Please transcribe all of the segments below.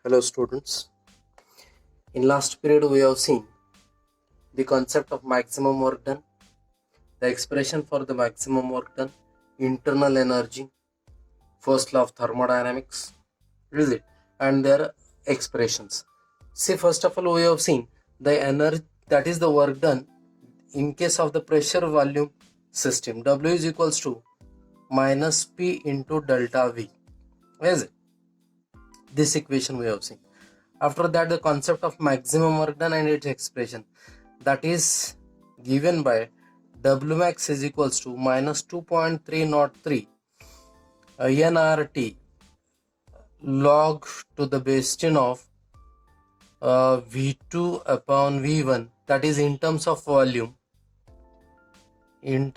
Hello students. In last period we have seen the concept of maximum work done, the expression for the maximum work done, internal energy, first law of thermodynamics, is it? And their expressions. See, first of all we have seen the energy, that is the work done in case of the pressure volume system. W is equals to minus P into delta V. Is it? This equation we have seen. After that, the concept of maximum work done and its expression, that is given by W max is equals to minus 2.303 nRT log to the base 10 of V2 upon V1, that is in terms of volume, and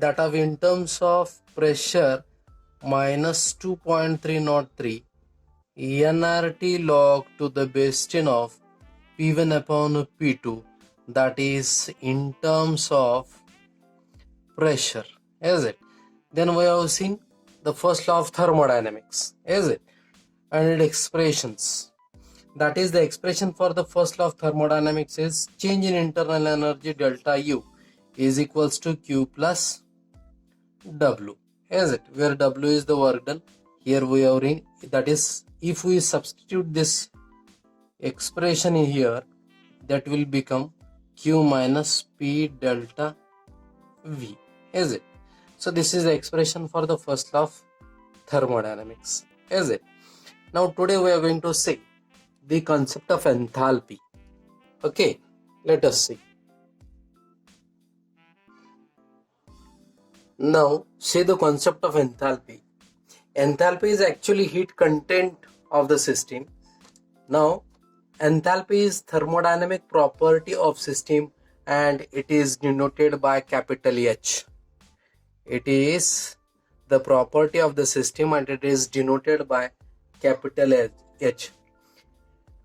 that of in terms of pressure minus 2.303 nRT log to the base 10 of P1 upon P2, that is in terms of pressure, is it? Then we have seen the first law of thermodynamics, is it? And its expressions, that is the expression for the first law of thermodynamics is change in internal energy delta U is equals to Q plus W, is it? Where W is the work done. Here we are in, that is, if we substitute this expression here, that will become Q minus P delta V, is it? So this is the expression for the first law of thermodynamics, is it? Now today we are going to see the concept of enthalpy. Okay, let us see. Now see the concept of enthalpy. Enthalpy is actually heat content of the system. Now enthalpy is thermodynamic property of system and it is denoted by capital H. It is the property of the system and it is denoted by capital H.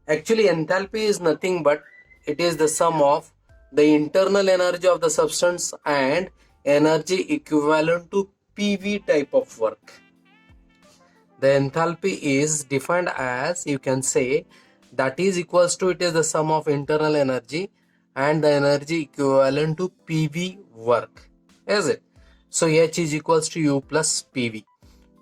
Actually enthalpy is nothing but it is the sum of the internal energy of the substance and energy equivalent to PV type of work. The enthalpy is defined as, you can say, that is equals to, it is the sum of internal energy and the energy equivalent to PV work, is it? So H is equals to U plus PV.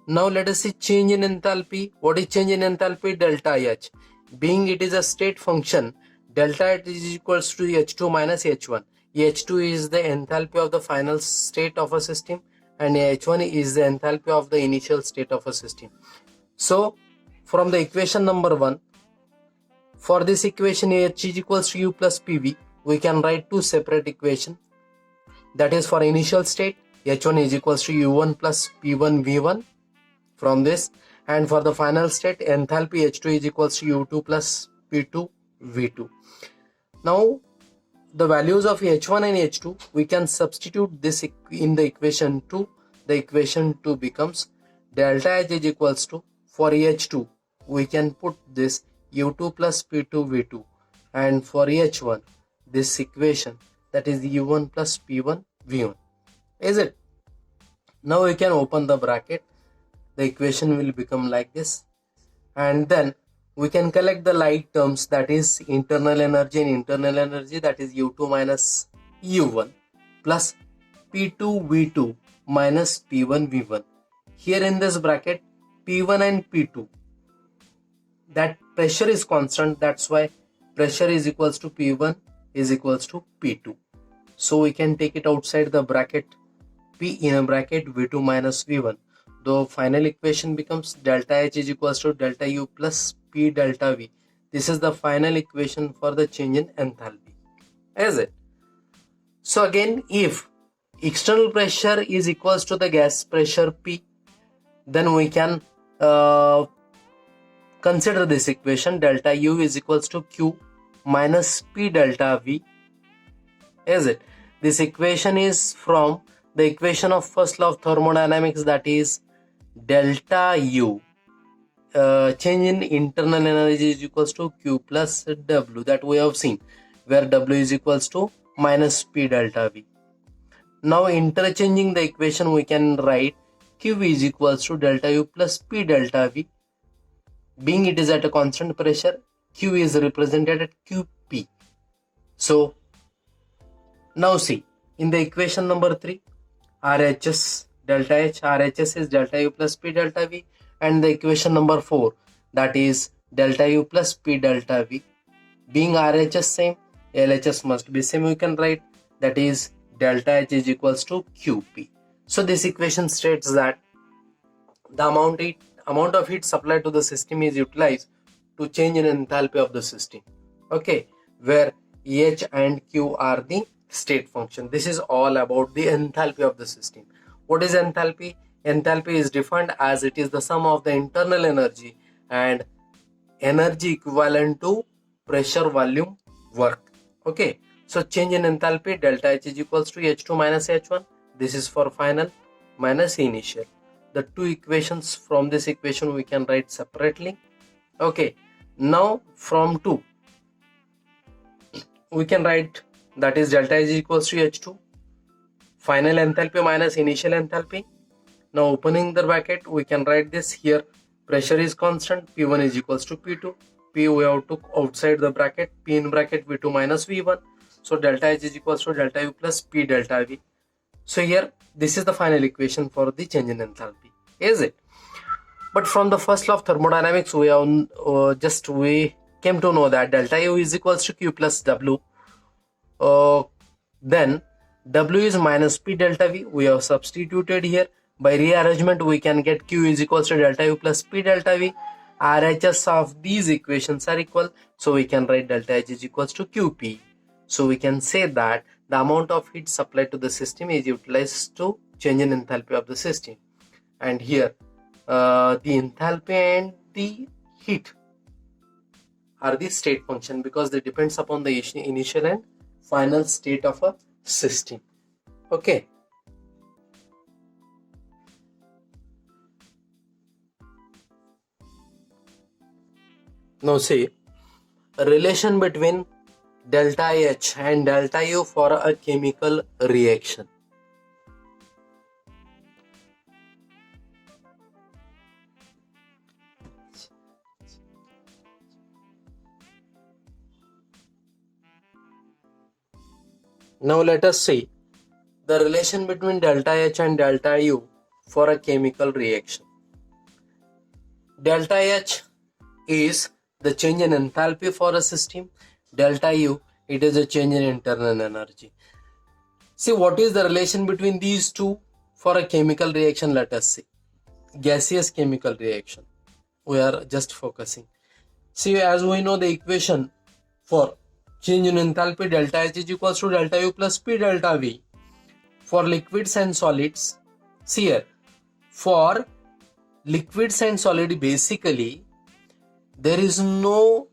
Now let us see change in enthalpy. What is change in enthalpy? Delta H. Being it is a state function, delta H is equals to H2 minus H1. H2 is the enthalpy of the final state of a system and H1 is the enthalpy of the initial state of a system. So from the equation number 1, for this equation H is equals to U plus PV, we can write two separate equations. That is for initial state, H1 is equals to U1 plus P1 V1 from this, and for the final state enthalpy H2 is equals to U2 plus P2 V2. Now the values of H1 and H2 we can substitute this in the equation 2. The equation 2 becomes delta H is equals to, for H2 we can put this U2 plus P2 V2, and for H1 this equation, that is U1 plus P1 V1, is it? Now we can open the bracket. The equation will become like this, and then we can collect the like terms, that is internal energy and internal energy, that is U2 minus U1 plus P2 V2 minus P1 V1. Here in this bracket P1 and P2, that pressure is constant, that's why pressure is equals to P1 is equals to P2. So we can take it outside the bracket, P in a bracket V2 minus V1. The final equation becomes delta H is equals to delta U plus P delta V. This is the final equation for the change in enthalpy, is it? So again, if external pressure is equals to the gas pressure P, then we can consider this equation, delta U is equals to Q minus P delta V, is it? This equation is from the equation of first law of thermodynamics, that is delta U, change in internal energy is equals to Q plus W, that we have seen, where W is equals to minus P delta V. Now interchanging the equation, we can write QV is equals to delta U plus P delta V. Being it is at a constant pressure, Q is represented at QP. So now see, in the equation number 3, RHS delta H, RHS is delta U plus P delta V, and the equation number 4, that is delta U plus P delta V. Being RHS same, LHS must be same, we can write, that is delta H is equals to QP. So this equation states that the amount of heat supplied to the system is utilized to change in enthalpy of the system. Okay, where H and Q are the state function. This is all about the enthalpy of the system. What is enthalpy? Enthalpy is defined as it is the sum of the internal energy and energy equivalent to pressure, volume, work. Okay, so change in enthalpy, delta H is equals to H2 minus H1. This is for final minus initial. The two equations from this equation we can write separately. Okay, now from 2 we can write, that is delta H is equals to H2 final enthalpy minus initial enthalpy. Now opening the bracket, we can write this here. Pressure is constant, P1 is equals to P2. P we have took outside the bracket, P in bracket V2 minus V1. So delta H is equals to delta U plus P delta V. So here this is the final equation for the change in enthalpy, is it? But from the first law of thermodynamics, we have we came to know that delta U is equals to Q plus W. Then W is minus P delta V. We have substituted here. By rearrangement, we can get Q is equals to delta U plus P delta V. RHS of these equations are equal, so we can write delta H is equals to QP. So we can say that the amount of heat supplied to the system is utilized to change in enthalpy of the system. And here the enthalpy and the heat are the state function because they depends upon the initial and final state of a system. Okay. Now see, a relation between delta H and delta U for a chemical reaction. Now let us see the relation between delta H and delta U for a chemical reaction. Delta H is the change in enthalpy for a system. Delta U, it is a change in internal energy. See, what is the relation between these two for a chemical reaction? Let us see. Gaseous chemical reaction. We are just focusing. See, as we know the equation for change in enthalpy, delta H is equals to delta U plus P delta V. For liquids and solids, see here, for liquids and solid, basically there is no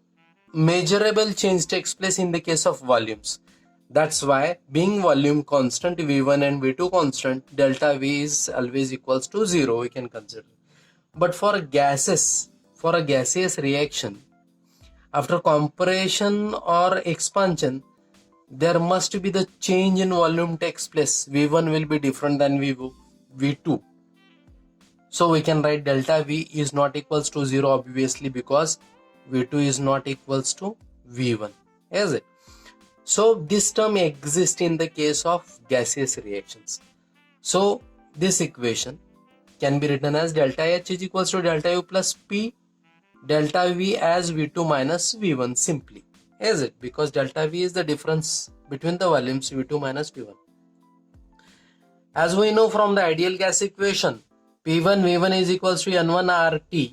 measurable change takes place in the case of volumes. That's why, being volume constant, V1 and V2 constant, delta V is always equals to 0, we can consider. But for gases, for a gaseous reaction, after compression or expansion, there must be the change in volume takes place. V1 will be different than V2. So we can write delta V is not equals to 0 obviously, because V2 is not equals to V1, is it? So this term exists in the case of gaseous reactions. So this equation can be written as delta H is equals to delta U plus P delta V as V2 minus V1 simply, is it? Because delta V is the difference between the volumes V2 minus V1. As we know from the ideal gas equation, P1 V1 is equals to N1 RT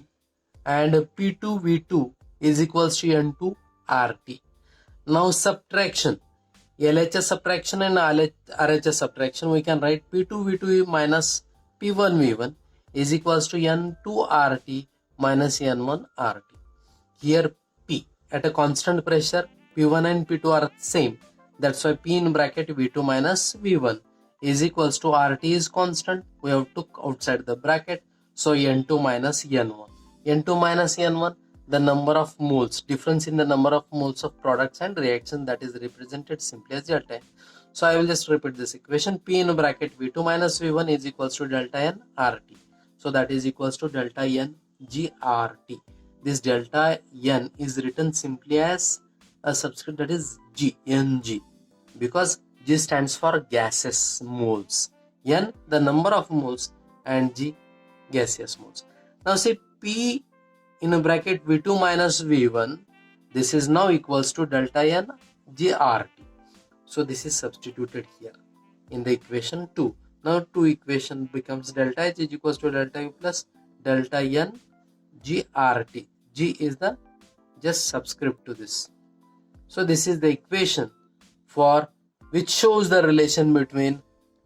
and P2 V2 is equals to N2 RT. Now subtraction, LHS subtraction and RHS subtraction, we can write P2 V2 minus P1 V1 is equals to N2 RT minus N1 RT. Here P at a constant pressure, P1 and P2 are same. That's why P in bracket V2 minus V1 is equals to RT is constant. We have took outside the bracket. So N2 minus N1. N2 minus N1, the number of moles, difference in the number of moles of products and reaction, that is represented simply as delta. So I will just repeat this equation. P in bracket V2 minus V1 is equals to delta N RT. So that is equals to delta N GRT. This delta N is written simply as a subscript, that is Ng, because G stands for gaseous moles, N the number of moles, and G gaseous moles. Now see P in a bracket V2 minus V1, this is now equals to delta N GRT. So this is substituted here in the equation 2. Now 2 equation becomes delta H is equals to delta U plus delta N GRT. G is the just subscript to this. So this is the equation for which shows the relation between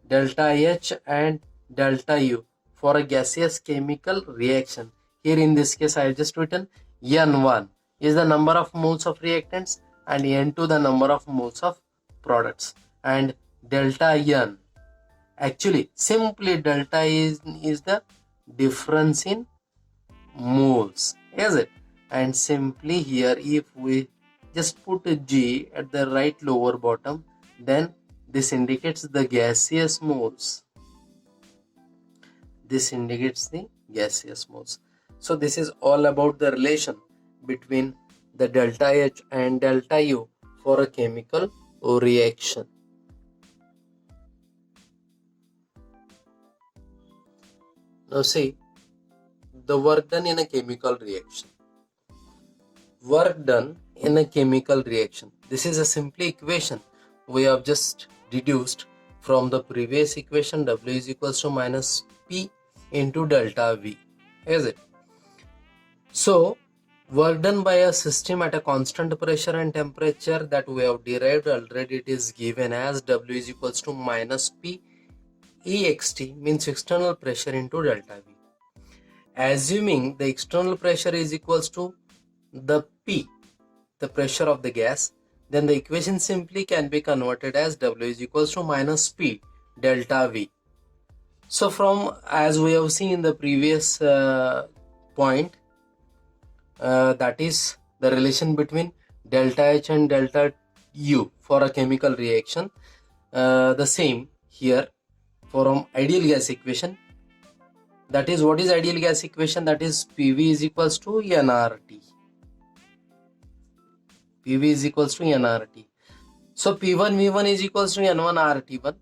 delta H and delta U for a gaseous chemical reaction. Here in this case I have just written N1 is the number of moles of reactants and N2 the number of moles of products, and delta N, actually simply delta is the difference in moles, is it? And simply here if we just put a G at the right lower bottom, then this indicates the gaseous moles. This indicates the gaseous moles. So this is all about the relation between the delta H and delta U for a chemical reaction. Now see the work done in a chemical reaction. Work done in a chemical reaction. This is a simple equation we have just deduced from the previous equation. W is equals to minus P into delta V, is it? So work done by a system at a constant pressure and temperature that we have derived already, it is given as W is equals to minus P EXT, means external pressure, into delta V. Assuming the external pressure is equals to the P, the pressure of the gas, then the equation simply can be converted as W is equals to minus P delta V. So from, as we have seen in the previous point, that is the relation between delta H and delta U for a chemical reaction, the same here from ideal gas equation. That is, what is ideal gas equation? That is PV is equals to nRT. PV is equals to nRT. So P1 V1 is equals to N1 RT1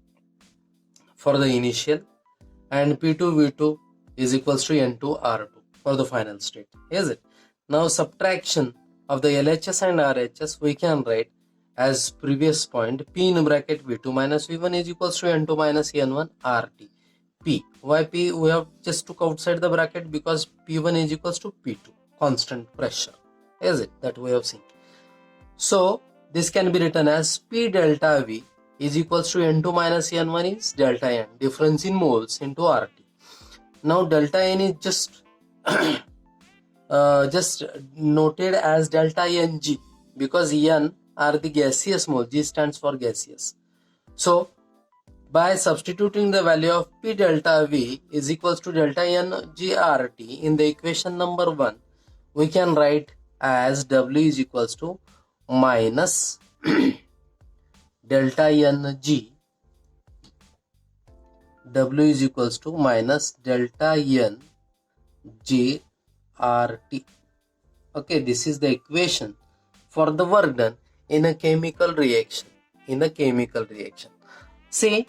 for the initial, and P2 V2 is equals to N2 R2 for the final state, is it? Now subtraction of the LHS and RHS we can write as previous point. P in bracket V2 minus V1 is equals to N2 minus N1 RT. P. Why P? We have just took outside the bracket because P1 is equals to P2, constant pressure, is it? That we have seen. So this can be written as P delta V is equals to N2 minus N1 is delta N, difference in moles, into RT. Now delta N is just just noted as delta Ng because N are the gaseous moles. G stands for gaseous. So by substituting the value of P delta V is equals to delta N GRT in the equation number 1, we can write as W is equals to minus delta N G. W is equals to minus delta N G RT. Okay, this is the equation for the work done in a chemical reaction. See,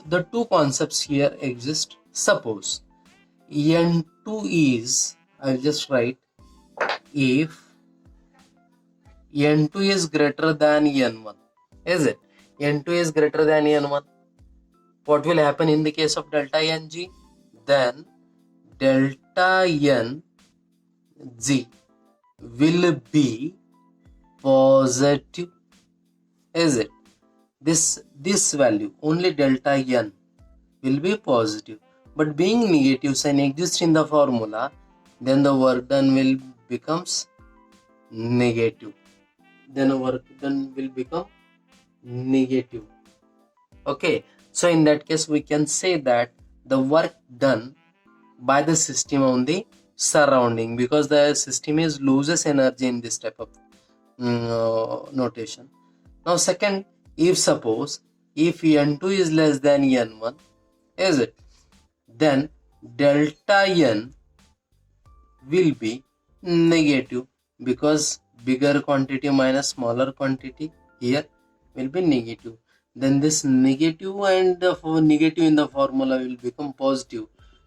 the two concepts here exist. Suppose N2 is, I'll just write, if N2 is greater than N1, is it? N2 is greater than N1. What will happen in the case of delta Ng? Then delta N G will be positive, is it? This value, only delta N, will be positive, but being negative sign exists in the formula, then the work done will becomes negative. Okay, so in that case we can say that the work done by the system on the surrounding, because the system is loses energy in this type of notation. Now second, if suppose if N2 is less than N1, is it? Then delta N will be negative, because bigger quantity minus smaller quantity here will be negative. Then this negative and the negative in the formula will become positive.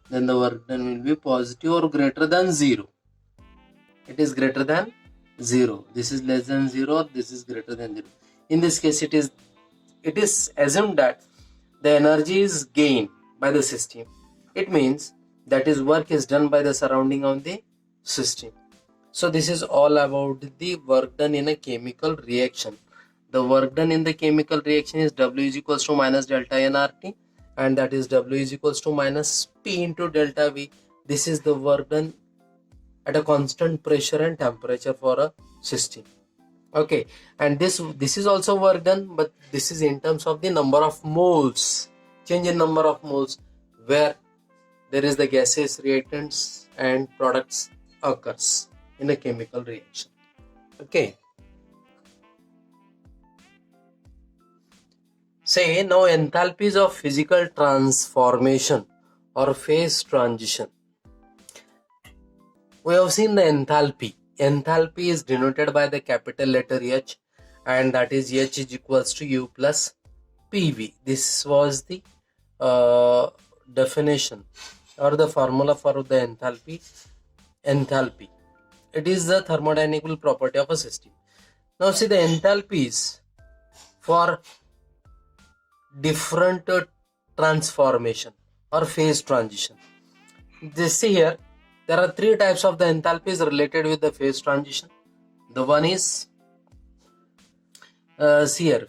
Then the work done will be positive or greater than 0. It is greater than 0. This is less than 0. This is greater than 0. In this case, it is assumed that the energy is gained by the system. It means that is work is done by the surrounding of the system. So this is all about the work done in a chemical reaction. The work done in the chemical reaction is W is equals to minus delta nRT, and that is W is equals to minus P into delta V. This is the work done at a constant pressure and temperature for a system. Okay, and this is also work done, but this is in terms of the number of moles, change in number of moles, where there is the gaseous reactants and products occurs in a chemical reaction. Okay, say now enthalpies of physical transformation or phase transition. We have seen the enthalpy. Enthalpy is denoted by the capital letter H, and that is H is equals to U plus PV. This was the definition or the formula for the enthalpy. Enthalpy. It is the thermodynamical property of a system. Now see the enthalpies for different transformation or phase transition. This here, there are three types of the enthalpies related with the phase transition. The one is see here,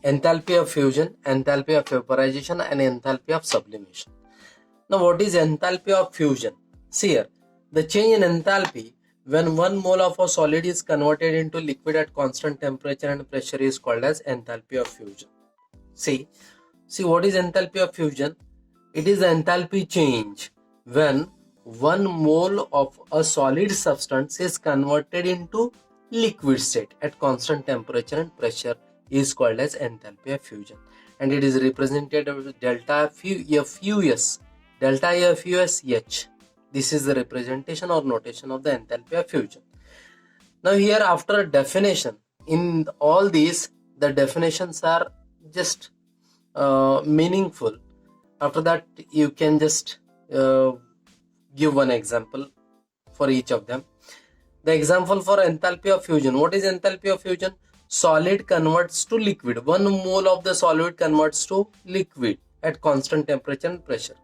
enthalpy of fusion, enthalpy of vaporization, and enthalpy of sublimation. Now what is enthalpy of fusion? See here, the change in enthalpy when 1 mole of a solid is converted into liquid at constant temperature and pressure is called as enthalpy of fusion. See what is enthalpy of fusion? It is the enthalpy change when 1 mole of a solid substance is converted into liquid state at constant temperature and pressure is called as enthalpy of fusion, and it is represented with delta FUS, delta FUS H. This is the representation or notation of the enthalpy of fusion. Now here, after definition, in all these the definitions are just meaningful. After that you can just give one example for each of them. The example for enthalpy of fusion. What is enthalpy of fusion? Solid converts to liquid. 1 mole of the solid converts to liquid at constant temperature and pressure.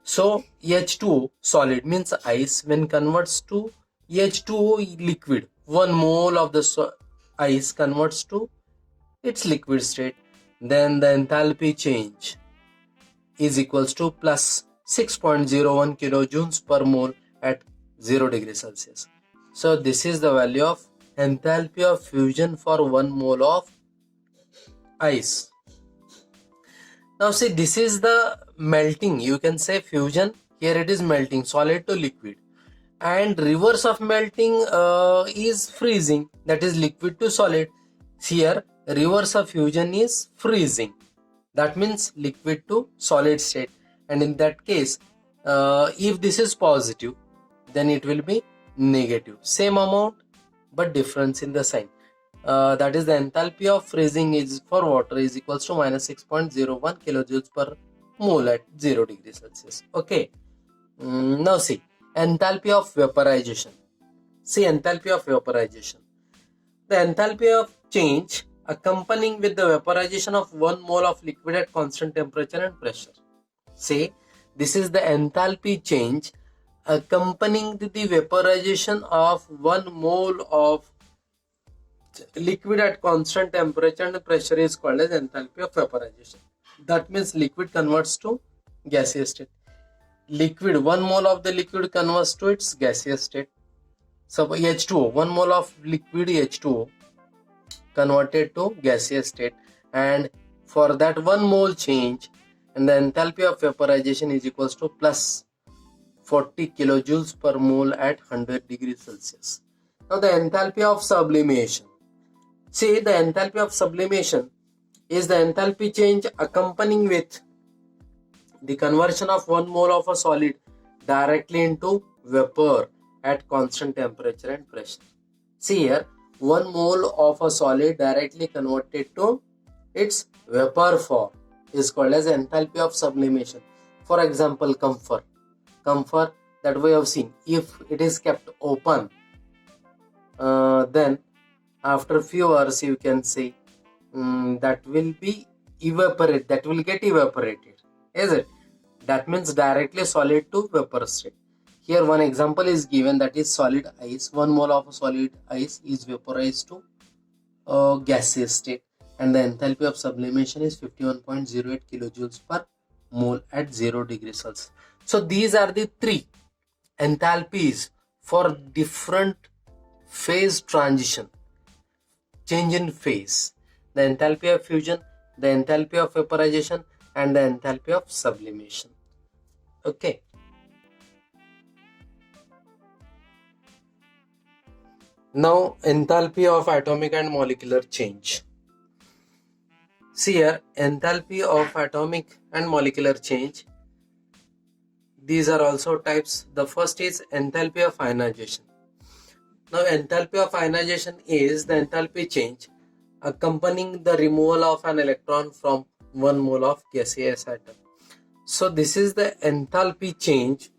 So H2O solid means ice, when converts to H2O liquid, 1 mole of the ice converts to its liquid state, then the enthalpy change is equals to plus 6.01 kilojoules per mole at 0 degrees Celsius. So this is the value of enthalpy of fusion for 1 mole of ice. Now see, this is the melting, you can say fusion. Here it is melting solid to liquid, and reverse of melting is freezing, that is liquid to solid. Here reverse of fusion is freezing, that means liquid to solid state. And in that case, if this is positive, then it will be negative, same amount but difference in the sign. That is the enthalpy of freezing is for water is equals to minus 6.01 kilojoules per mole at 0 degrees Celsius. Okay. Now see, enthalpy of vaporization. See, enthalpy of vaporization. The enthalpy of change accompanying with the vaporization of 1 mole of liquid at constant temperature and pressure. Say, this is the enthalpy change accompanying the vaporization of 1 mole of liquid at constant temperature and pressure is called as enthalpy of vaporization. That means liquid converts to gaseous state. Liquid, 1 mole of the liquid converts to its gaseous state. So H2O, 1 mole of liquid H2O converted to gaseous state, and for that 1 mole change, and the enthalpy of vaporization is equals to plus 40 kilojoules per mole at 100 degrees Celsius. Now the enthalpy of sublimation. See, the enthalpy of sublimation is the enthalpy change accompanying with the conversion of 1 mole of a solid directly into vapor at constant temperature and pressure. See here, 1 mole of a solid directly converted to its vapor form is called as enthalpy of sublimation. For example, camphor. Camphor that we have seen, if it is kept open, then after few hours you can say that will get evaporated, is it? That means directly solid to vapor state. Here one example is given, that is solid ice. 1 mole of solid ice is vaporized to gaseous state, and the enthalpy of sublimation is 51.08 kilojoules per mole at 0 degrees Celsius. So these are the three enthalpies for different phase transition, change in phase: the enthalpy of fusion, the enthalpy of vaporization, and the enthalpy of sublimation. Okay. Now enthalpy of atomic and molecular change. See here, enthalpy of atomic and molecular change. These are also types. The first is enthalpy of ionization. Now enthalpy of ionization is the enthalpy change accompanying the removal of an electron from 1 mole of gaseous atom. So this is the enthalpy change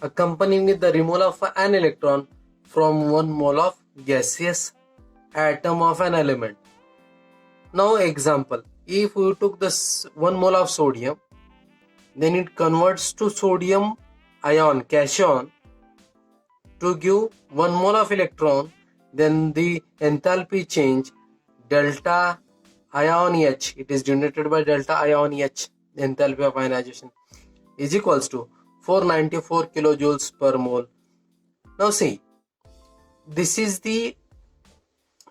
accompanying with the removal of an electron from 1 mole of gaseous atom of an element. Now example, if we took this 1 mole of sodium, then it converts to sodium ion, cation, to give 1 mole of electron, then the enthalpy change delta ion H, it is denoted by delta ion H, the enthalpy of ionization, is equals to 494 kilojoules per mole. Now see, this is the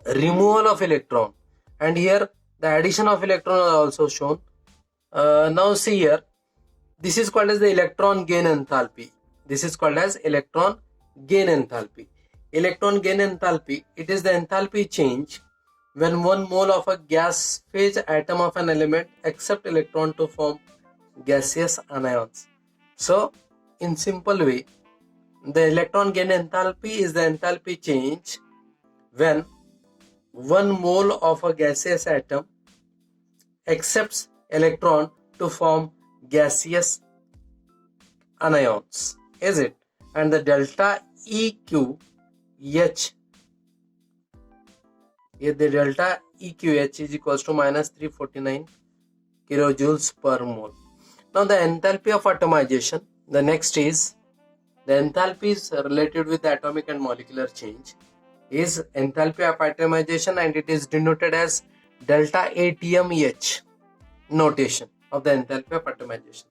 removal of electron, and here the addition of electron are also shown. Now see here, this is called as the electron gain enthalpy. This is called as electron gain enthalpy. Electron gain enthalpy, it is the enthalpy change when 1 mole of a gas phase atom of an element accept electron to form gaseous anions. So in simple way, the electron gain enthalpy is the enthalpy change when 1 mole of a gaseous atom accepts electron to form gaseous anions, is it? And the delta EQH, the delta EQH is equals to minus 349 kilojoules per mole. Now the enthalpy of atomization, the next is the enthalpies related with the atomic and molecular change is enthalpy of atomization, and it is denoted as delta ATMEH notation of the enthalpy of atomization.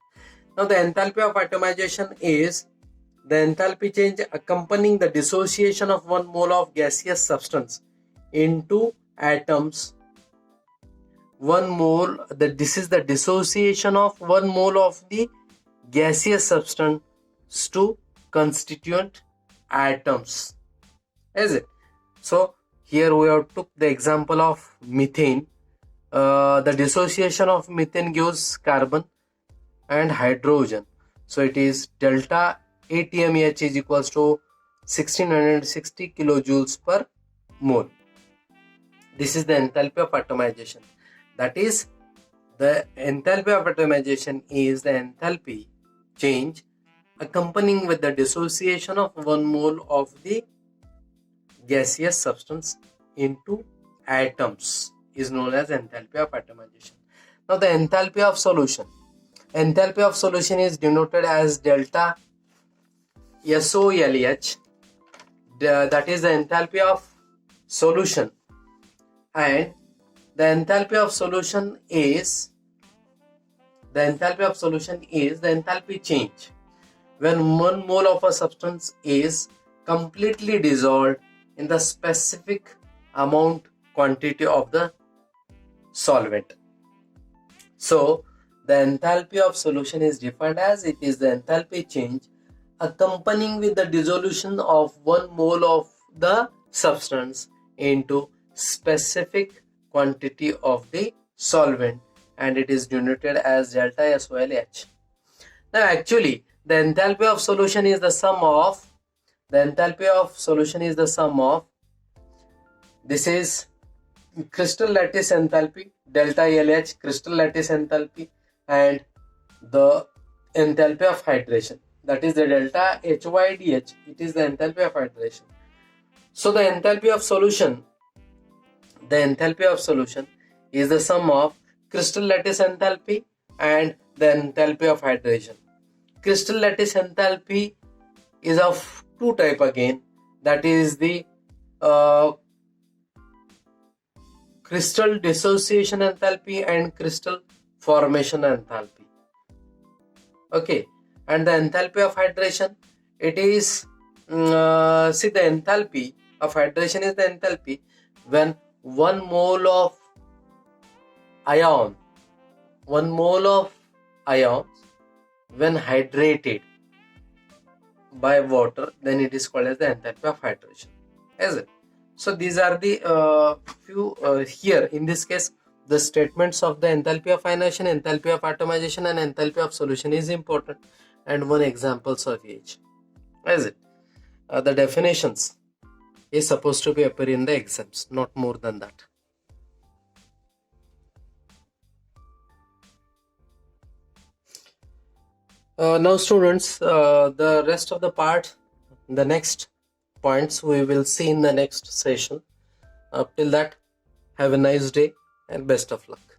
Now the enthalpy of atomization is the enthalpy change accompanying the dissociation of 1 mole of gaseous substance into atoms. 1 mole, this is the dissociation of 1 mole of the gaseous substance to constituent atoms, is it? So here we have took the example of methane. The dissociation of methane gives carbon and hydrogen. So it is delta ATMEH is equals to 1660 kilojoules per mole. This is the enthalpy of atomization. That is, the enthalpy of atomization is the enthalpy change accompanying with the dissociation of 1 mole of the gaseous substance into atoms is known as enthalpy of atomization. Now the enthalpy of solution. Enthalpy of solution is denoted as delta SOLH. That is the enthalpy of solution, and the enthalpy of solution is the enthalpy change when 1 mole of a substance is completely dissolved in the specific quantity of the solvent. So the enthalpy of solution is defined as it is the enthalpy change accompanying with the dissolution of 1 mole of the substance into specific quantity of the solvent, and it is denoted as delta SOLH. Now actually the enthalpy of solution is the sum of this is crystal lattice enthalpy, delta LH crystal lattice enthalpy, and the enthalpy of hydration, that is the delta HYDH. It is the enthalpy of hydration. So the enthalpy of solution is the sum of crystal lattice enthalpy and the enthalpy of hydration. Crystal lattice enthalpy is of two type again, that is the crystal dissociation enthalpy and crystal formation enthalpy. Okay, and the enthalpy of hydration, it is see, the enthalpy of hydration is the enthalpy when 1 mole of ions when hydrated by water, then it is called as the enthalpy of hydration, is it? So these are the few here in this case the statements of the enthalpy of ionization, enthalpy of atomization, and enthalpy of solution is important, and one examples of each, is it? The definitions is supposed to be appear in the exams, not more than that. Now students, the rest of the part, the next points we will see in the next session. Till that, have a nice day and best of luck.